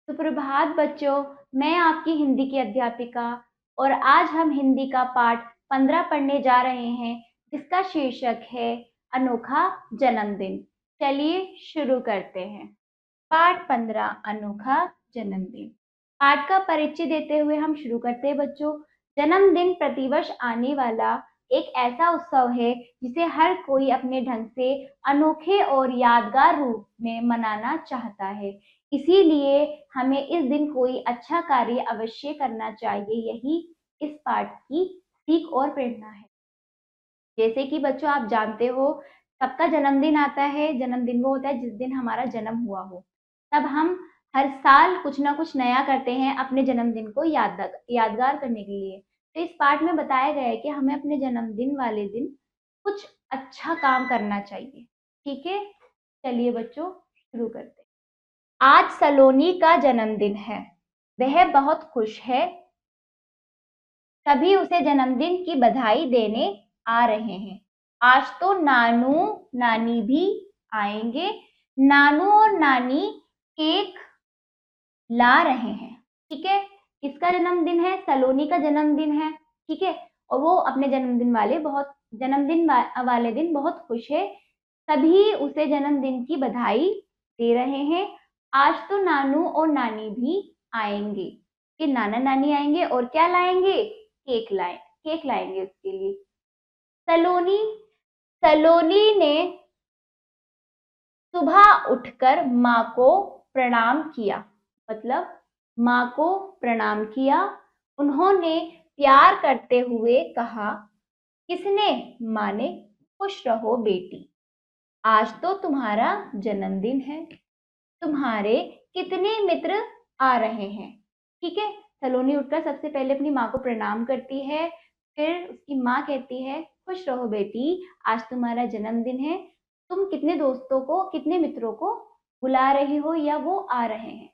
सुप्रभात बच्चों, मैं आपकी हिंदी की अध्यापिका और आज हम हिंदी का पाठ 15 पढ़ने जा रहे हैं जिसका शीर्षक है अनोखा जन्मदिन। चलिए शुरू करते हैं। पाठ 15 अनोखा जन्मदिन। पाठ का परिचय देते हुए हम शुरू करते हैं बच्चों। जन्मदिन प्रतिवर्ष आने वाला एक ऐसा उत्सव है जिसे हर कोई अपने ढंग से अनोखे और यादगार रूप में मनाना चाहता है। इसीलिए हमें इस दिन कोई अच्छा कार्य अवश्य करना चाहिए। यही इस पाठ की सीख और प्रेरणा है। जैसे कि बच्चों आप जानते हो, सबका जन्मदिन आता है। जन्मदिन वो होता है जिस दिन हमारा जन्म हुआ हो। तब हम हर साल कुछ ना कुछ नया करते हैं अपने जन्मदिन को यादगार करने के लिए। तो इस पाठ में बताया गया है कि हमें अपने जन्मदिन वाले दिन कुछ अच्छा काम करना चाहिए। ठीक है, चलिए बच्चों शुरू करते हैं। आज सलोनी का जन्मदिन है। वह बहुत खुश है। सभी उसे जन्मदिन की बधाई देने आ रहे हैं। आज तो नानू नानी भी आएंगे। नानू और नानी केक ला रहे हैं। ठीक है, किसका जन्मदिन है? सलोनी का जन्मदिन है। ठीक है, और वो अपने जन्मदिन वाले दिन बहुत खुश है। सभी उसे जन्मदिन की बधाई दे रहे हैं। आज तो नानू और नानी भी आएंगे। कि नाना नानी आएंगे और क्या लाएंगे? केक लाएंगे उसके लिए। सलोनी सलोनी ने सुबह उठकर माँ को प्रणाम किया। मतलब माँ को प्रणाम किया। उन्होंने प्यार करते हुए कहा, किसने? माँ ने। खुश रहो बेटी, आज तो तुम्हारा जन्मदिन है। तुम्हारे कितने मित्र आ रहे हैं? ठीक है, सलोनी उठकर सबसे पहले अपनी माँ को प्रणाम करती है। फिर उसकी माँ कहती है, खुश रहो बेटी, आज तुम्हारा जन्मदिन है। तुम कितने मित्रों को बुला रही हो या वो आ रहे हैं?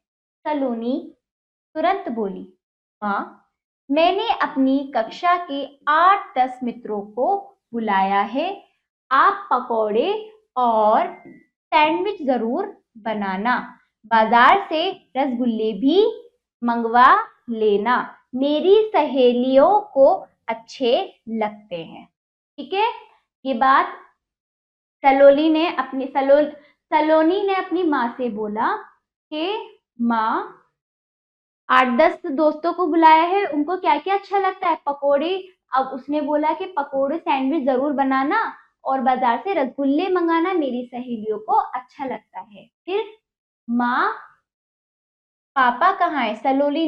सलोनी तुरंत बोली, माँ, मैंने अपनी कक्षा के 8-10 मित्रों को बुलाया है। आप पकौड़े और सैंडविच जरूर बनाना। बाजार से रसगुल्ले भी मंगवा लेना। मेरी सहेलियों को अच्छे लगते हैं। ठीक है, ये बात सलोनी ने अपनी माँ से बोला कि माँ, 8-10 दोस्तों को बुलाया है, उनको क्या क्या अच्छा लगता है? पकोड़े। अब उसने बोला कि पकोड़े सैंडविच जरूर बनाना और बाजार से रसगुल्ले मंगाना, मेरी सहेलियों को अच्छा लगता है। फिर माँ, पापा कहाँ है? सलोनी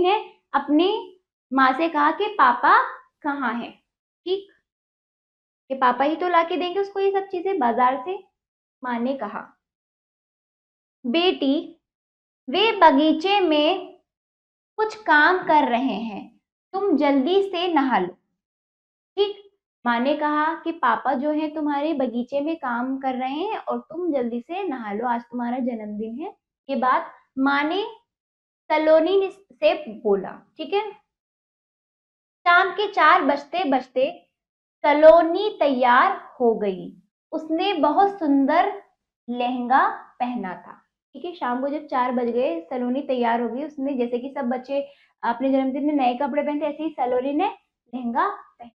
ने अपनी माँ से कहा कि पापा कहाँ है। ठीक, कि पापा ही तो लाके देंगे उसको ये सब चीजें बाजार से। माँ ने कहा, बेटी, वे बगीचे में कुछ काम कर रहे हैं, तुम जल्दी से नहा लो। ठीक, माँ ने कहा कि पापा जो है तुम्हारे बगीचे में काम कर रहे हैं और तुम जल्दी से नहा लो, आज तुम्हारा जन्मदिन है। ये बात माँ ने सलोनी से बोला। ठीक है, शाम के 4 बजते बजते सलोनी तैयार हो गई। उसने बहुत सुंदर लहंगा पहना था। ठीक है, शाम को जब 4 बज गए, सलोनी तैयार हो गई। उसने, जैसे कि सब बच्चे अपने जन्मदिन में नए कपड़े पहनते, ऐसे ही सलोनी ने लहंगा पहना।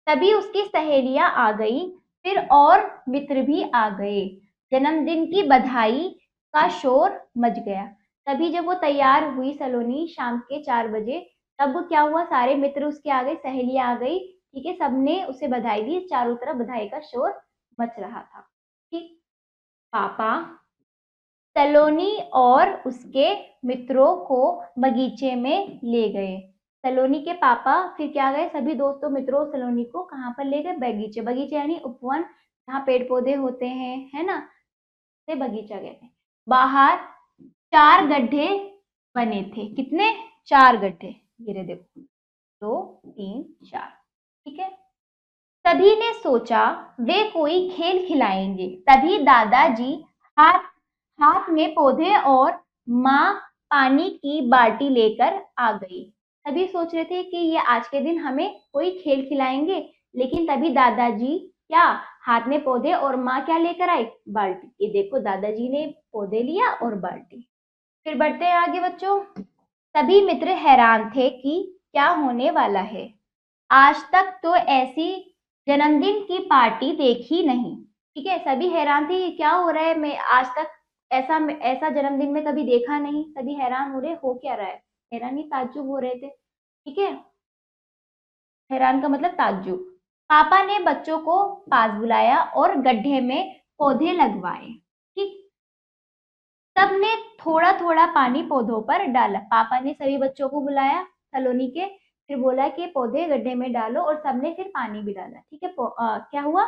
तभी उसकी सहेलियां आ गई, फिर और मित्र भी आ गए। जन्मदिन की बधाई का शोर मच गया। तभी जब वो तैयार हुई सलोनी शाम के 4 बजे, तब क्या हुआ? सारे मित्र उसके आ गए, सहेलियां आ गई। ठीक है, सबने उसे बधाई दी। चारों तरफ बधाई का शोर मच रहा था। ठीक, पापा सलोनी और उसके मित्रों को बगीचे में ले गए। सलोनी के पापा फिर क्या गए? सभी दोस्तों मित्रों सलोनी को कहाँ पर ले गए? बगीचे। बगीचे यानी उपवन, जहाँ पेड़ पौधे होते हैं, है ना, से बगीचा गए थे। बाहर 4 गड्ढे बने थे। कितने? 4 गड्ढे। ये रहे देखो, 2 3 4। ठीक है, सभी ने सोचा वे कोई खेल खिलाएंगे। तभी दादाजी हाथ हाथ में पौधे और माँ पानी की बाल्टी लेकर आ गई। सभी सोच रहे थे कि ये आज के दिन हमें कोई खेल खिलाएंगे, लेकिन तभी दादाजी क्या, हाथ में पौधे और माँ क्या लेकर आई? बाल्टी। ये देखो, दादाजी ने पौधे लिया और बाल्टी। फिर बढ़ते हैं आगे बच्चों। सभी मित्र हैरान थे कि क्या होने वाला है। आज तक तो ऐसी जन्मदिन की पार्टी देखी नहीं। ठीक है, सभी हैरान थे, ये क्या हो रहा है, मैं आज तक ऐसा ऐसा जन्मदिन में कभी देखा नहीं। सभी हैरान हो रहे, हो क्या रहा है, हैरानी ताज्जुब हो रहे थे। ठीक है, हैरान का मतलब ताज्जुब। पापा ने बच्चों को पास बुलाया और गड्ढे में पौधे लगवाए। ठीक, सबने थोड़ा थोड़ा पानी पौधों पर डाला। पापा ने सभी बच्चों को बुलाया सलोनी के, फिर बोला कि पौधे गड्ढे में डालो और सबने फिर पानी भी डाला। ठीक है, क्या हुआ,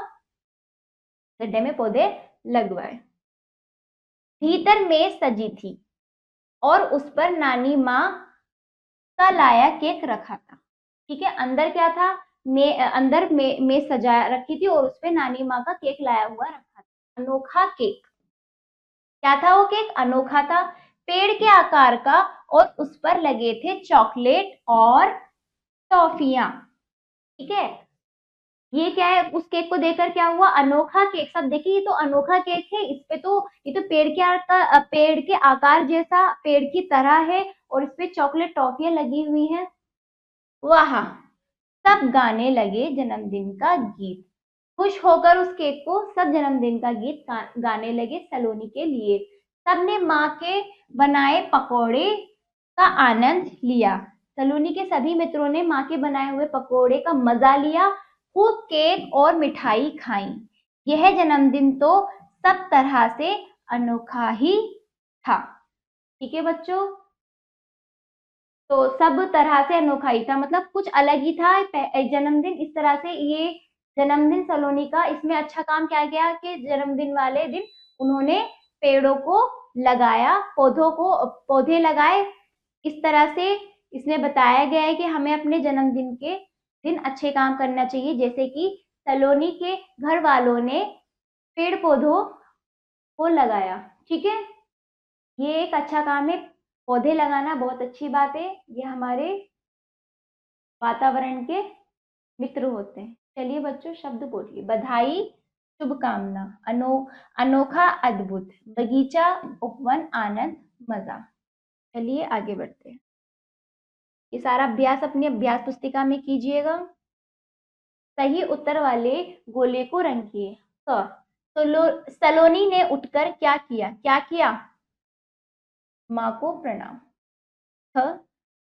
गड्ढे में पौधे लगवाए। भीतर मेज सजी थी और उस पर नानी माँ का लाया केक रखा था। ठीक है, अंदर क्या था, अंदर मेज सजा रखी थी और उसपे नानी माँ का केक लाया हुआ रखा था, अनोखा केक। क्या था वो केक, अनोखा था, पेड़ के आकार का, और उस पर लगे थे चॉकलेट और टॉफियां। ठीक है, ये क्या है, उस केक को देखकर क्या हुआ, अनोखा केक। सब देखिए, ये तो अनोखा केक है, इस पे तो ये तो पेड़ के आकार जैसा, पेड़ की तरह है, और इस पे चॉकलेट टॉफियां लगी हुई हैं। वाह, सब गाने लगे जन्मदिन का गीत। खुश होकर उस केक को सब जन्मदिन का गीत गाने लगे सलोनी के लिए। सबने माँ के बनाए पकोड़े का आनंद लिया। सलोनी के सभी मित्रों ने माँ के बनाए हुए पकोड़े का मजा लिया, खूब केक और मिठाई खाई। यह जन्मदिन तो सब तरह से अनोखा ही था। ठीक है बच्चों, तो सब तरह से अनोखा ही था, मतलब कुछ अलग ही था जन्मदिन। इस तरह से ये जन्मदिन सलोनी का, इसमें अच्छा काम क्या गया कि जन्मदिन वाले दिन उन्होंने पेड़ों को लगाया, पौधे लगाए। इस तरह से इसमें बताया गया है कि हमें अपने जन्मदिन के दिन अच्छे काम करना चाहिए, जैसे कि सलोनी के घर वालों ने पेड़ पौधों को लगाया। ठीक है, ये एक अच्छा काम है, पौधे लगाना बहुत अच्छी बात है, ये हमारे वातावरण के मित्र होते हैं। चलिए बच्चों, शब्द बोलिए। बधाई, शुभकामना, अनोखा, अद्भुत, बगीचा, उपवन, आनंद, मजा। चलिए आगे बढ़ते हैं। ये सारा अभ्यास अपनी अभ्यास पुस्तिका में कीजिएगा। सही उत्तर वाले गोले को रंगिए। सलोनी ने उठकर क्या किया, क्या किया, माँ को प्रणाम।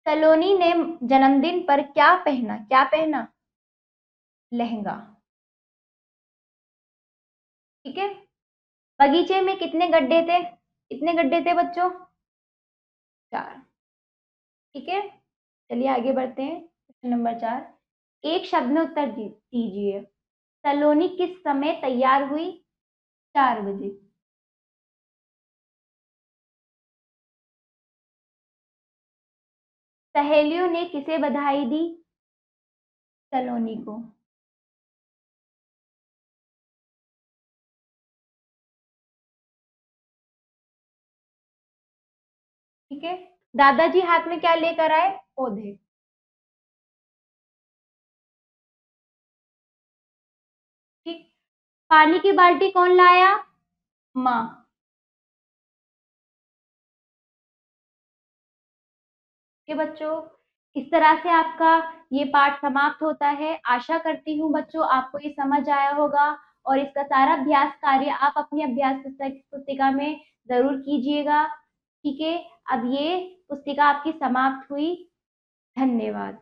सलोनी ने जन्मदिन पर क्या पहना, क्या पहना, लहंगा। ठीक है, बगीचे में कितने गड्ढे थे, कितने गड्ढे थे बच्चों, 4। ठीक है, चलिए आगे बढ़ते हैं। क्वेश्चन नंबर 4, एक शब्द में उत्तर दीजिए। सलोनी किस समय तैयार हुई, 4 बजे। सहेलियों ने किसे बधाई दी, सलोनी को। ठीक है, दादाजी हाथ में क्या लेकर आए, पौधे। ठीक, पानी की बाल्टी कौन लाया, माँ। के बच्चों, इस तरह से आपका ये पाठ समाप्त होता है। आशा करती हूँ बच्चों आपको ये समझ आया होगा, और इसका सारा अभ्यास कार्य आप अपनी अभ्यास पुस्तिका में जरूर कीजिएगा। ठीक है, अब ये पुस्तिका आपकी समाप्त हुई। धन्यवाद।